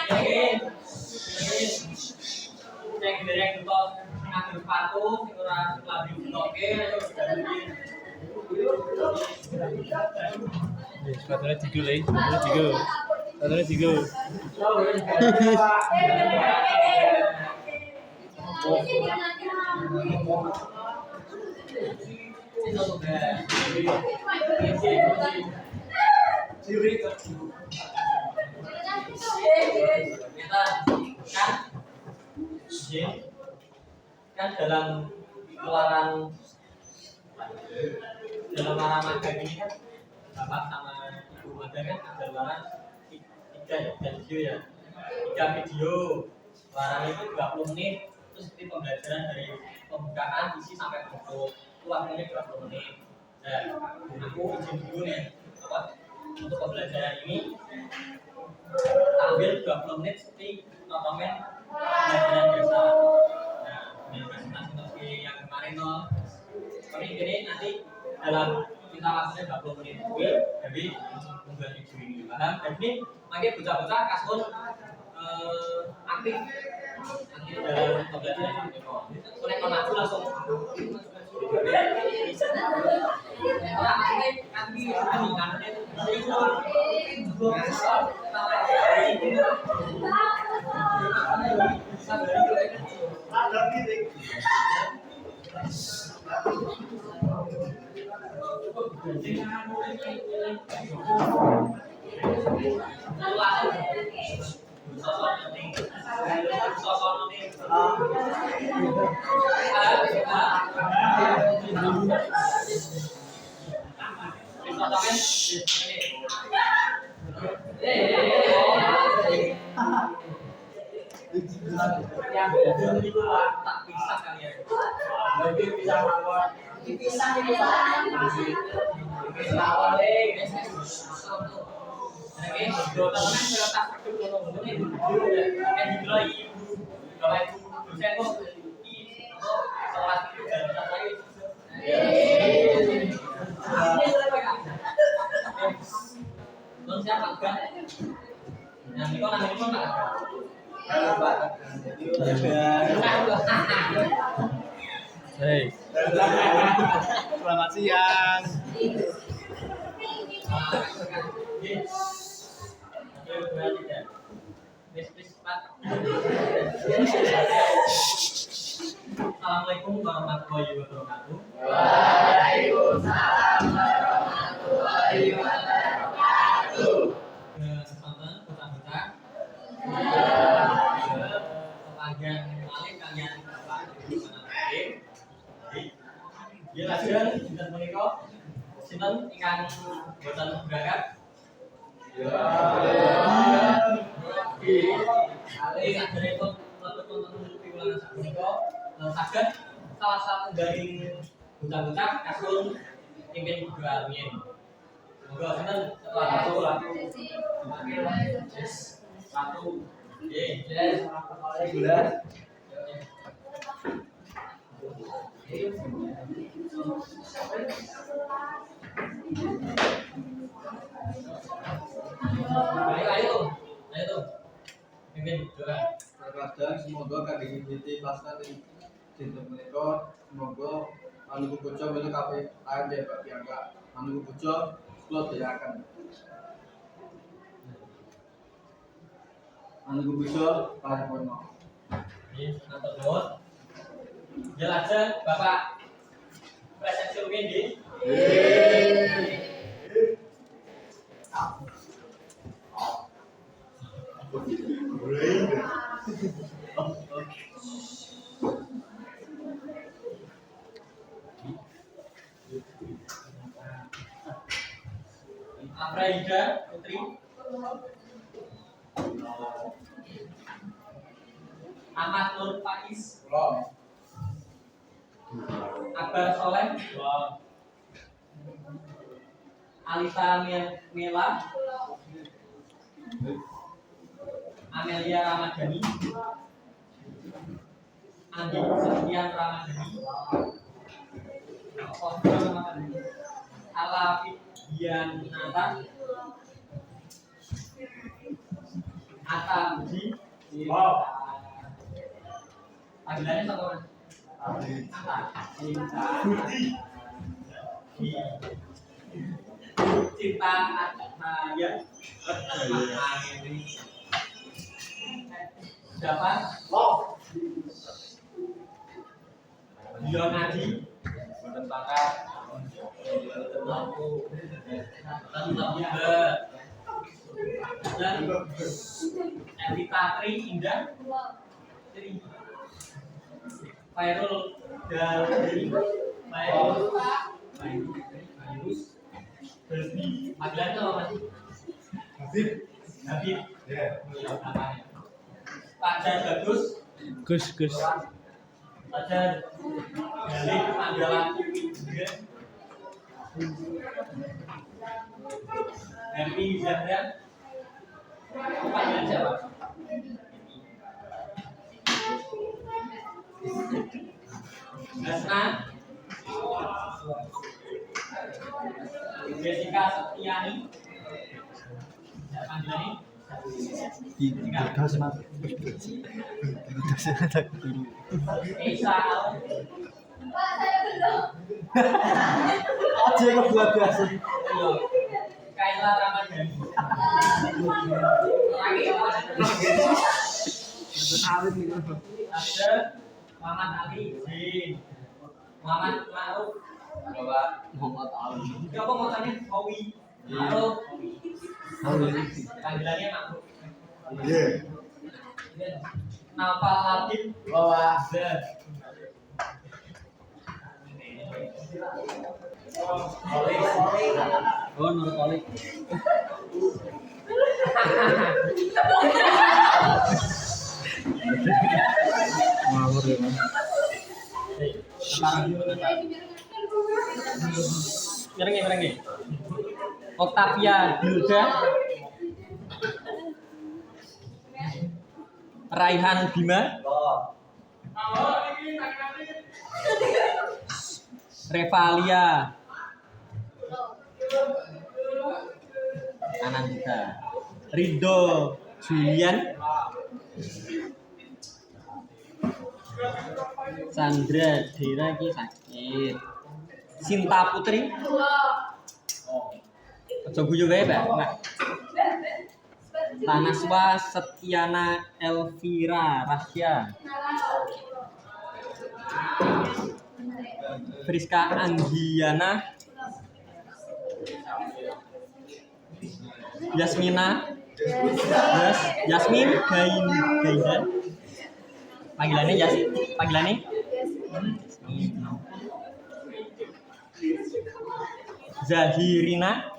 Cek derek untuk ngambil sepatu, sing ora lagi butoke ayo ganti. Sepatunya tiga lagi, sepatunya tiga. Kan dalam keluaran magang ini kan bapak sama ibu magang kan ada luaran 3 video ya, 3 video luaran itu 20 menit, terus itu pembelajaran dari pembukaan isi sampai penutup itu waktunya 20 menit. Nah, aku izin dulu nih apa untuk pembelajaran ini ambil 20 menit seperti notamen pembelajaran biasa. Nah, ini presentasi yang kemarin loh. Ini nanti dalam kita waktunya 20 menit jadi membuat video ini paham. Dan ini makanya bocah-bocah kasus aktif dalam pembelajaran ini kok. Oleh karena itu langsung tak bisa kalian. Lebih bisa melawan. Dipisah ini lawan Oke, teman-teman kalau tak perlu ngomong ini kan digelai. Kalau itu dosen kok kelas itu jalan lagi. Belum siapa kan? Yang itu namanya itu enggak ada. Hei, selamat siang. Assalamualaikum warahmatullahi wabarakatuh. Waalaikumsalam warahmatullahi wabarakatuh. Kesempatan bocah-bocah. Sepanjang kali kalian Bapak Ibu Anak dia lajeng dinten menika sinten ingkang boten berangkat? Ya. Ali saderepun wonten piwulan sapunika saged salah satu dari bocah-bocah kasul ingin juga rumiyin. Monggo sinten satu. Satu. Yes. Ayo. Mungkin doa. Terkadang semoga kagak ngikuti pasca di dinten menika semoga anu bojo menika kabeh AMD Pak Piangga. Anu bojo kula doaken. Anu bojo paripurna. Nggih, matur nuwun. Jelasan Bapak Presiden Windy. Afraida Putri. Ahmad Nur Faiz. Akbar Soleh. Alita Mela. Amelia Ramadhani. Andi Septian Ramadhani. Alafidian Nata. Atta Budi. Panggilannya siapa Mas? Cinta Cinta Atmaya. Siapa? Yonadi. Boten pangkat. Dan Evita Tri Indah. Tri. Fairul dari Fairus Berbi panggilan itu apa Mas? Habib. Namanya Pak Jan Bagus. Gus. Pak Jan Galih panggilan juga. Happy Zahra. Panggilan siapa? Hasna. Jessica Septiani. Panggilannya? Esa Al. Pak, saya belum. Aja kebuat biasa. Kaila Ramadhani. Ada Muhammad Ali Zin. Muhammad Ma'ruf. Muhammad Ali. Siapa motornya? Howi. Ma'ruf. Panggilannya Ma'ruf. Nafal Habib. Oh, Nurkolik. Ngawur ya, Mas. Nyerengi. Octavia Hilda. Raihan Bima. Revalia Ananda. Rido Julian. Sandra Dera iki sakit. Sinta Putri. Aja guyu wae, Mbak. Tanaswa Setiana Elvira Rasya. Friska Anggiana. Yasmina. Yasmin Gaidan. Panggilannya Panggilannya? Zahirina.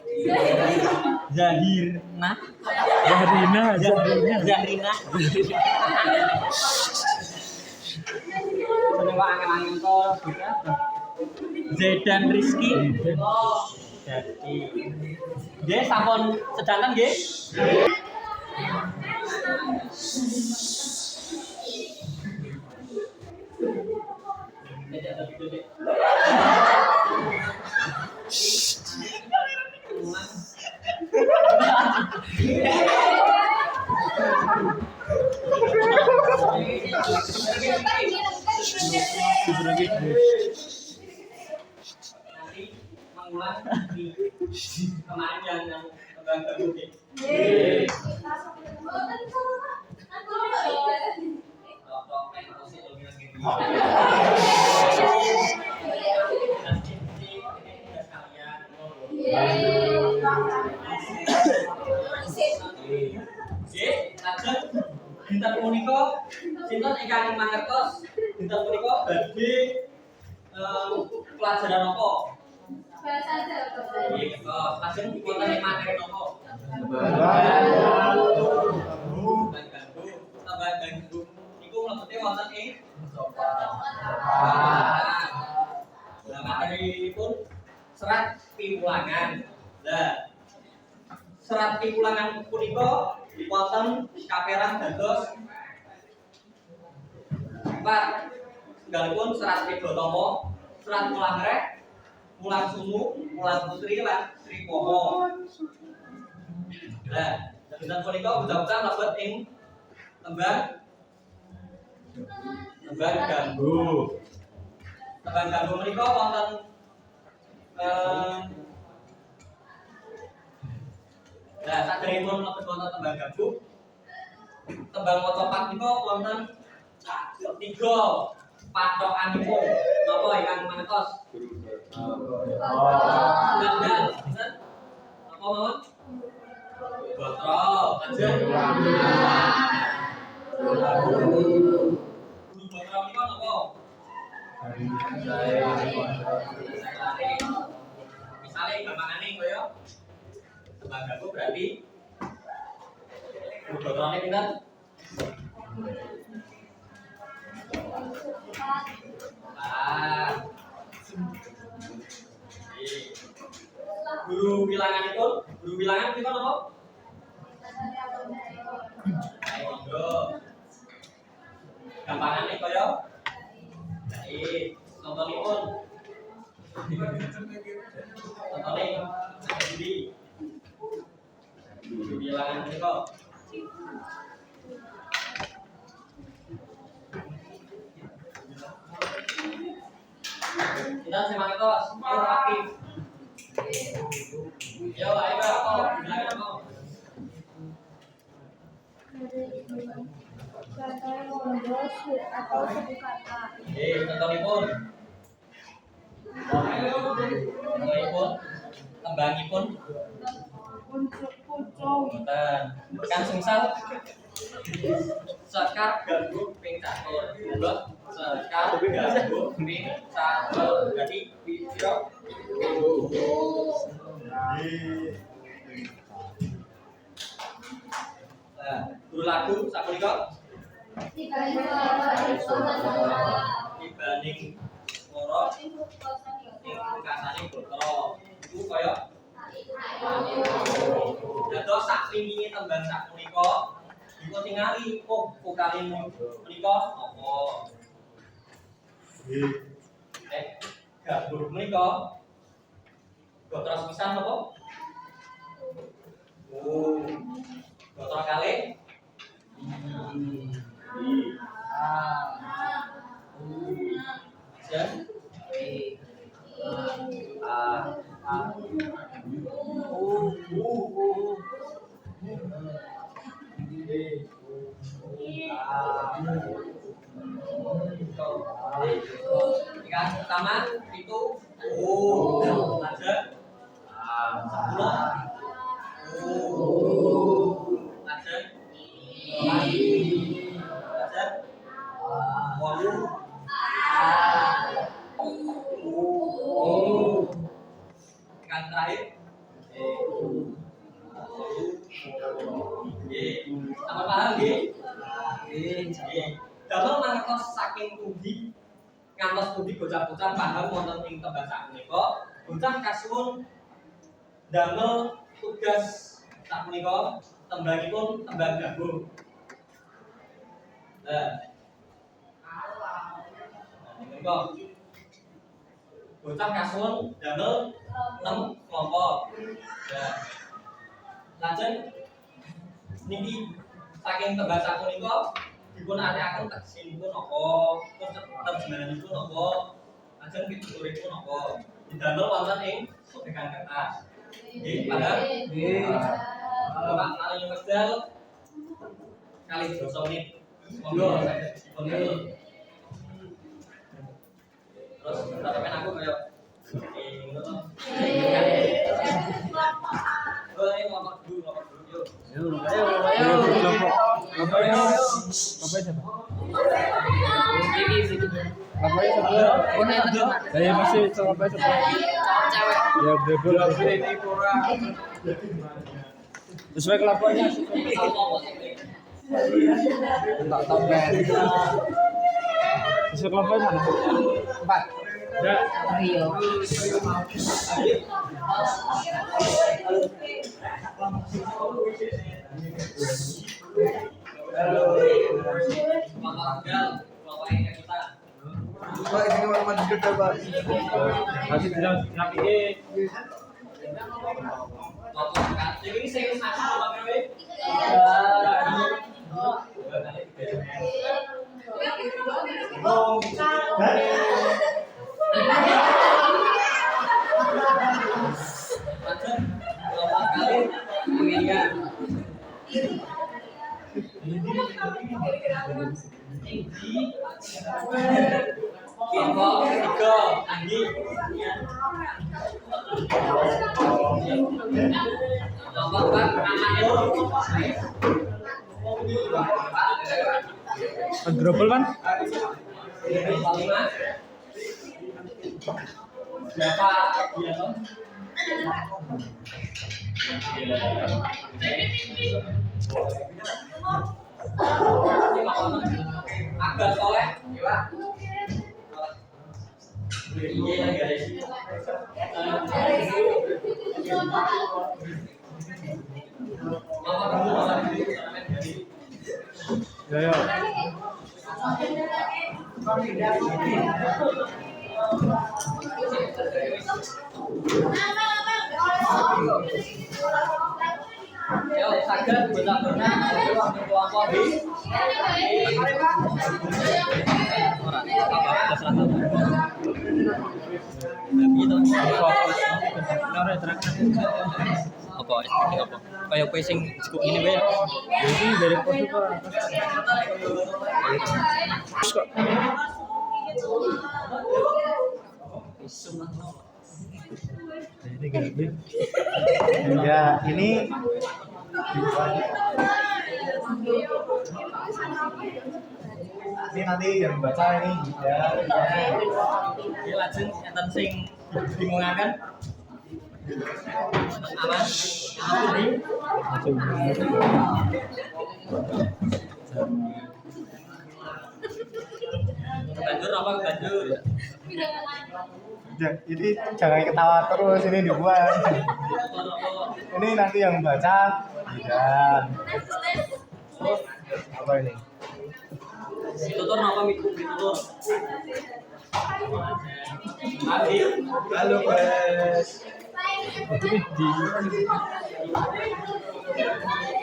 Seneng kok angel-angel to kita. Zedan Rizky. Jadi nggih sampun sedanten nggih. Nanti mengulang di kemarin yang terbang-terbang. Dinten punika sinten ingkang mangertos dinten punika badhe pelajaran apa? Bahasa Jawa. Nggih, lajeng wonten ing materi napa? Tambah ganggu. Iku mlebete wonten ing Lah materipun serat piwulangan. Lah serat piwulangan punika dipotong kaperang dados 4. Galipun serat Pedotama, serat Mulang Rek, Mulang Sumu, Mulang Putri lan Tripomo. Nah, Dinten punika bocah-bocah mlebet ing tembang gambu. Tembang gambu menika wonten nah saderengipun mlebet wonten tembang gambu. Tembang mocopat menika wonten 3 patokanipun. Napa ingkang mangertos? Gandal, sinten? Apa mawon? Gotro, lajeng. Guru gotro menika napa? Misale gampangane kaya tembang gambu berarti guru gotrone pinten? Guru bilangan kita apa? Ayo, gampangane kaya contohipun. Contohnya jadi guru bilangan kita. Kita semangat terus, ayo aktif. Yo, ayo apa? Bilangan apa? Kata mondos atau suku kata. Contohipun. Contohipun tembangipun Pucung. boten. Kan semisal sekar gambu ping catur. Sekar gambu ping catur. Berarti piro? Guru lagu sapunika dibanding loro ing kasane gotro. Iku kaya dados sak pinggire tembang sapunika dipun tingali vokalipun menika apa? Gabur menika gotro sepisan apa? Gotro kalih Yang pertama itu lanjut 10 lanjut yang terakhir sama paham damel mangertos saking pundi ngantos pundi bocah-bocah paham wonten ing tembang sapunika bocah kasuwun damel tugas sapunika tembangipun tembang gambu. Menika bocah kasuwun damel 6 kelompok. Lajeng niki saking tembang sapunika dipun arekaken tegesipun apa, terus terjemahanipun apa, lajeng pituturipun apa. Didamel wonten ing sobekan kertas. Nggih, paham? Nggih. Bapak paling wekdal kali 12 menit. Monggo dipun atur. Terus sampeyan aku kaya ngono to. Ayo ngomong dulu yuk. Ayo. Bapaknya siapa? Bapaknya siapa? Saya masih sama siapa? Ya bebel. Ini kurang. Sesuai kelakuannya. Tak tambah. Sesuai kelakuannya mana? 4. Ya. Rio. Pak, ini kamar mandi gede, Pak. Masih bilang rapi. Ini saya Kelompok tiga, Andi. Kelompok empat, Amanul. Gerobol kan? Kelompok lima. Berapa dia Tom? Agak soleh, iya guys. Ya ya. Yo, saged benar-benar kelompok B. Apa apa? Kayak kue sing cukup ini bae. Ini dari pos itu. Ini gede. Ya, ini nanti yang baca ini ya. Iki lajeng enten sing bingungaken. Aman. Banjur apa banjur? Ya, ini jangan ketawa terus, ini dibuat. Ini nanti yang baca ya. Apa ini? Ditutur napa ditutur? Abi, Halo guys.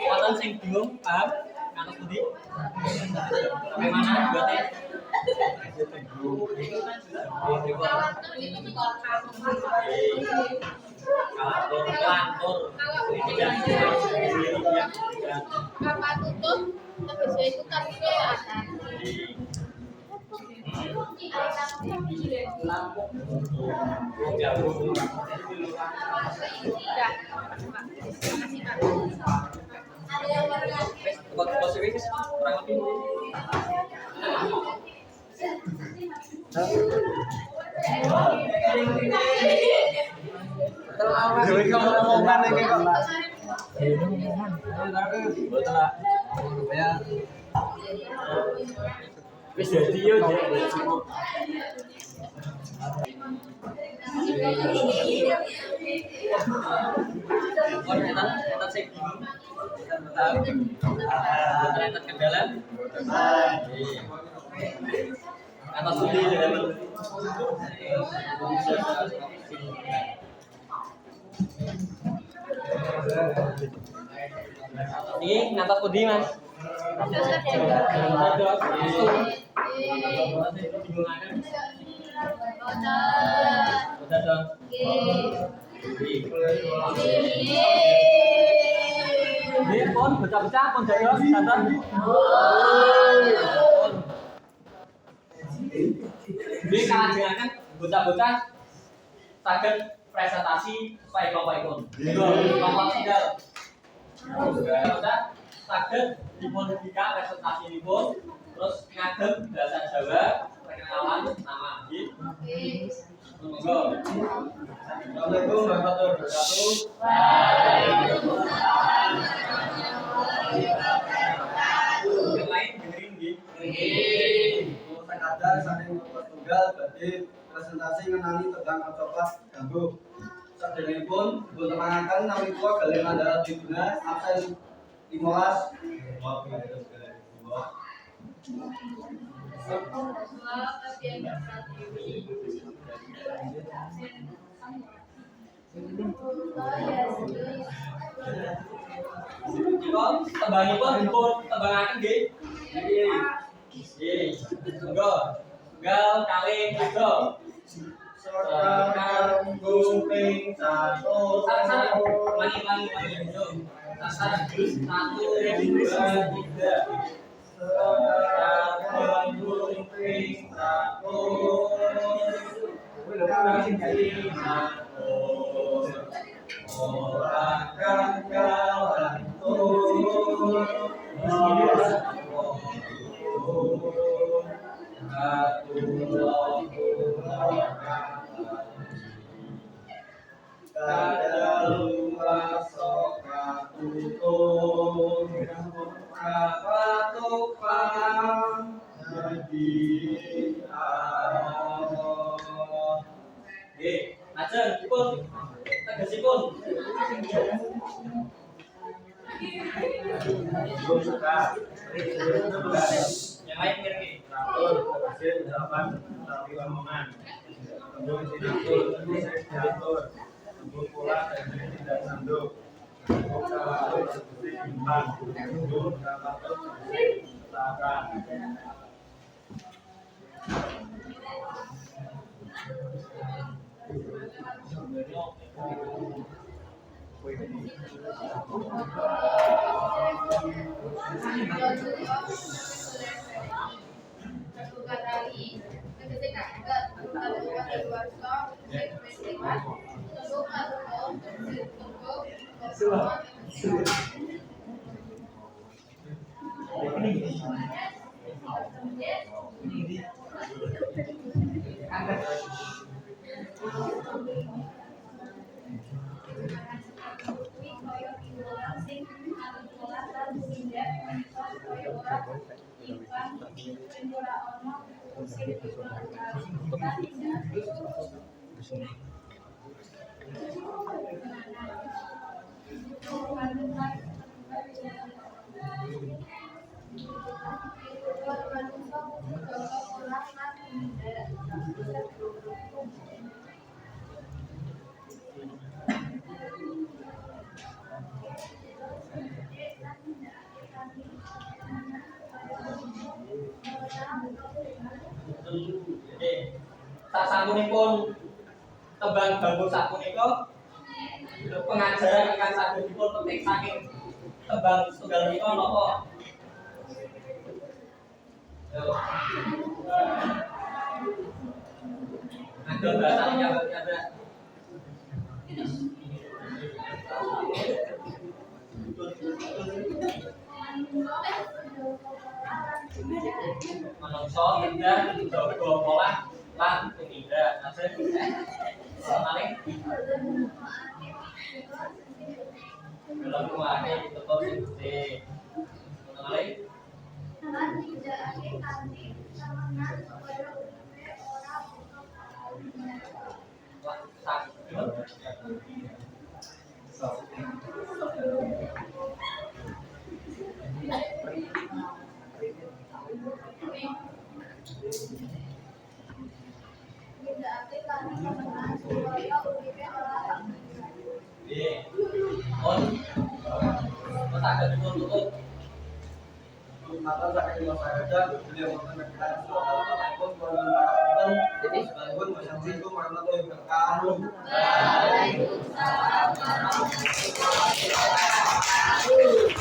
wonten sing bingung paham? Kantos pundi? Sampai mana buatnya? Kantor. Apa tutup? Bisa itu kartunya ada. Positifis kurang lebih. Jadi kamu omongan ini kok. Wis dadi yo Etan sing bingung. Etan kendala. Atas budi dengan ini ngatas budi mas. Udah dong. Ini pon pecah-pecah pon jaya santan. Ini kalangan bocah-bocah saged presentasi supaya kelompokipun. Kelompok sidal. Bocah saged dipun bika presentasinipun terus ngagem bahasa Jawa, perkenalan nama nggih. Monggo. Assalamualaikum warahmatullahi wabarakatuh. Yang lain dengerin nggih. Saya ada saking Portugal badhe presentasi ngenani tentang copat ganggu. Saderengipun dipun terangaken nami kula Galih Mandala Tribuna absen 15. Jika tembangipun dipun tembangaken nggih. Nggih. Monggo. Tunggal kalih tiga. Sekarang gumping satu. Sana-sana. Wangi. Sana jus 1 2 3. Sekarang gumping satu. Orang kangkalan Ajeng dipun tegesipun. Yang lain ngerti. Sasampunipun tembang bambu sapunika pengajaran ingkang saged dipun petik saking tembang setunggal menika napa? Ada bahasanya ada. Manungsa tindak jaga pola lan tumindak. Ajeng. Maling. Dalam kuwate tetep sing maling. maka saking masyarakat beliau mengenalkan suara pun mengenalkan jadi sekalipun wassalamualaikum warahmatullahi wabarakatuh. Waalaikumsalam warahmatullahi wabarakatuh.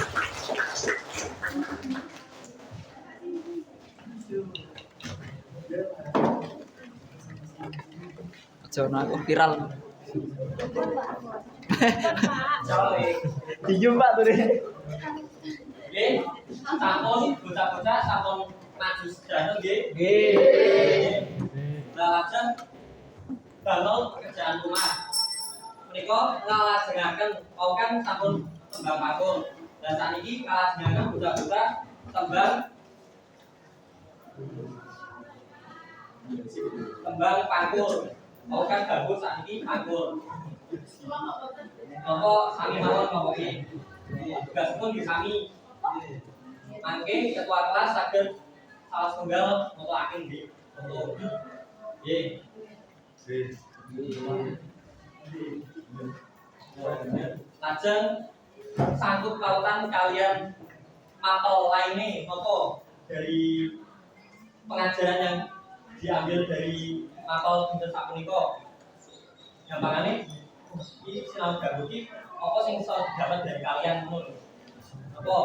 Jono aku viral. Diem Pak tuh deh. Nggih, sampun bocah-bocah sampun maju sedalu nggih. Nggih. Lah lajeng damel pekerjaan rumah. Menika ngalajengaken kan sampun tembang pakun. Dan saniki ngalajengaken bocah-bocah tembang pakun. Kan bagus saniki pakun. Monggo sami mawon pokoke. Tugasipun disami. Mangke ketua kelas saged salah setunggal motokaken nggih. Foto. Nggih. Lajeng sangkut pautan kalian mapel lainnya apa dari pengajaran yang diambil dari mapel dinten sapunika. Gampangane iki sinau gabut iki apa sing iso dapat dari kalian ngono. Apa?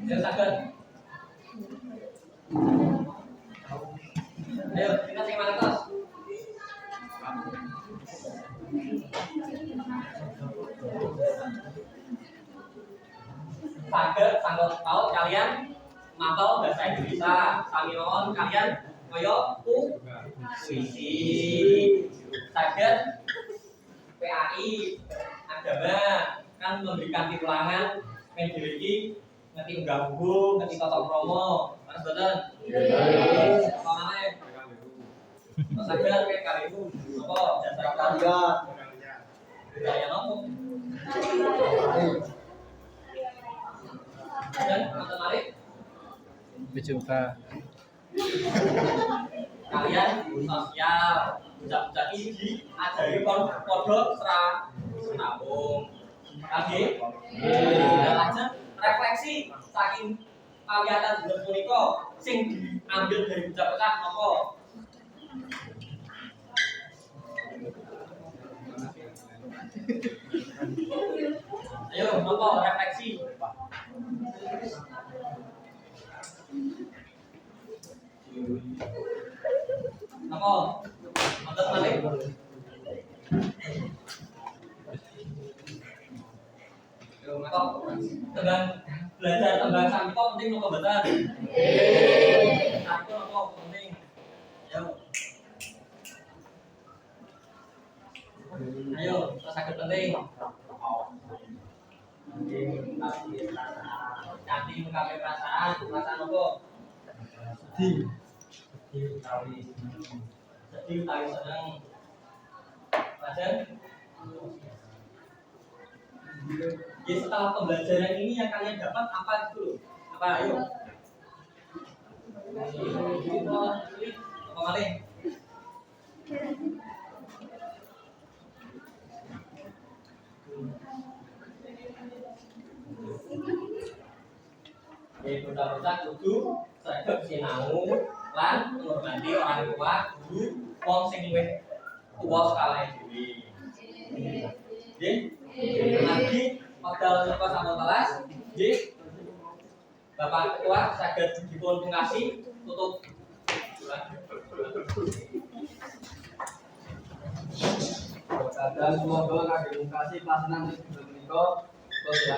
Yang saged. Ayo, kita sing mangertos. Saged sangkut paut kalian mapel bahasa Indonesia. Sami mawon kalian kaya puisi. Saged PAI agama kan memberikan titulangan memiliki ngerti unggah buku, ngerti tata krama, Mas boten? Nggih. Pamane. Saged PKBU apa jasa karya budaya nopo? Dan teman mari Coba. kalian sosial ucap-ucap ini diajari podo serabung lagi lajeng refleksi saking kaliatan dinten punika sing diambil dari ucap-ucap apa ayo apa refleksi apa mantan balik tembang belajar tembang sami kok penting nopo mboten? Satu nopo penting? Ayo, saged penting. Nanti mengkape perasaan nopo? Sedih utawi seneng. Lajeng ya setelah pembelajaran ini yang kalian dapat apa itu loh? Apa ayo? Apa malih? Bocah-bocah kudu saged sinau lan ngormati orang tua, guru, wong sing luwih tuwa skalae dhewe. Nggih? Lagi modal saka sampun telas, nggih. Bapak Ketua saged dipun pungkasi tutup. Dan semoga kagem mungkasi pelaksanaan menika kula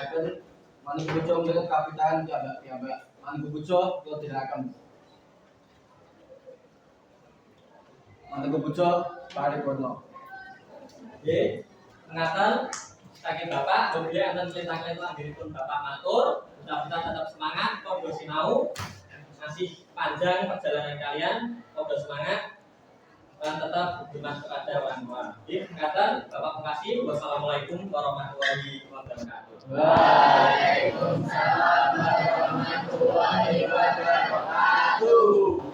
manut pucung dengan kapitan piyambak manut pucung kula diraken manut pucung paripurna Nggih, ngaten saking Bapak, kemudian enten perintahkan itu anggenipun Bapak matur, kita tetap semangat, podo sinau, masih panjang perjalanan kalian, podo semangat, dan tetap hormat kepada orang tua. Nggih, ngaten Bapak makasih. Wassalamualaikum warahmatullahi wabarakatuh. Waalaikumsalam warahmatullahi wabarakatuh.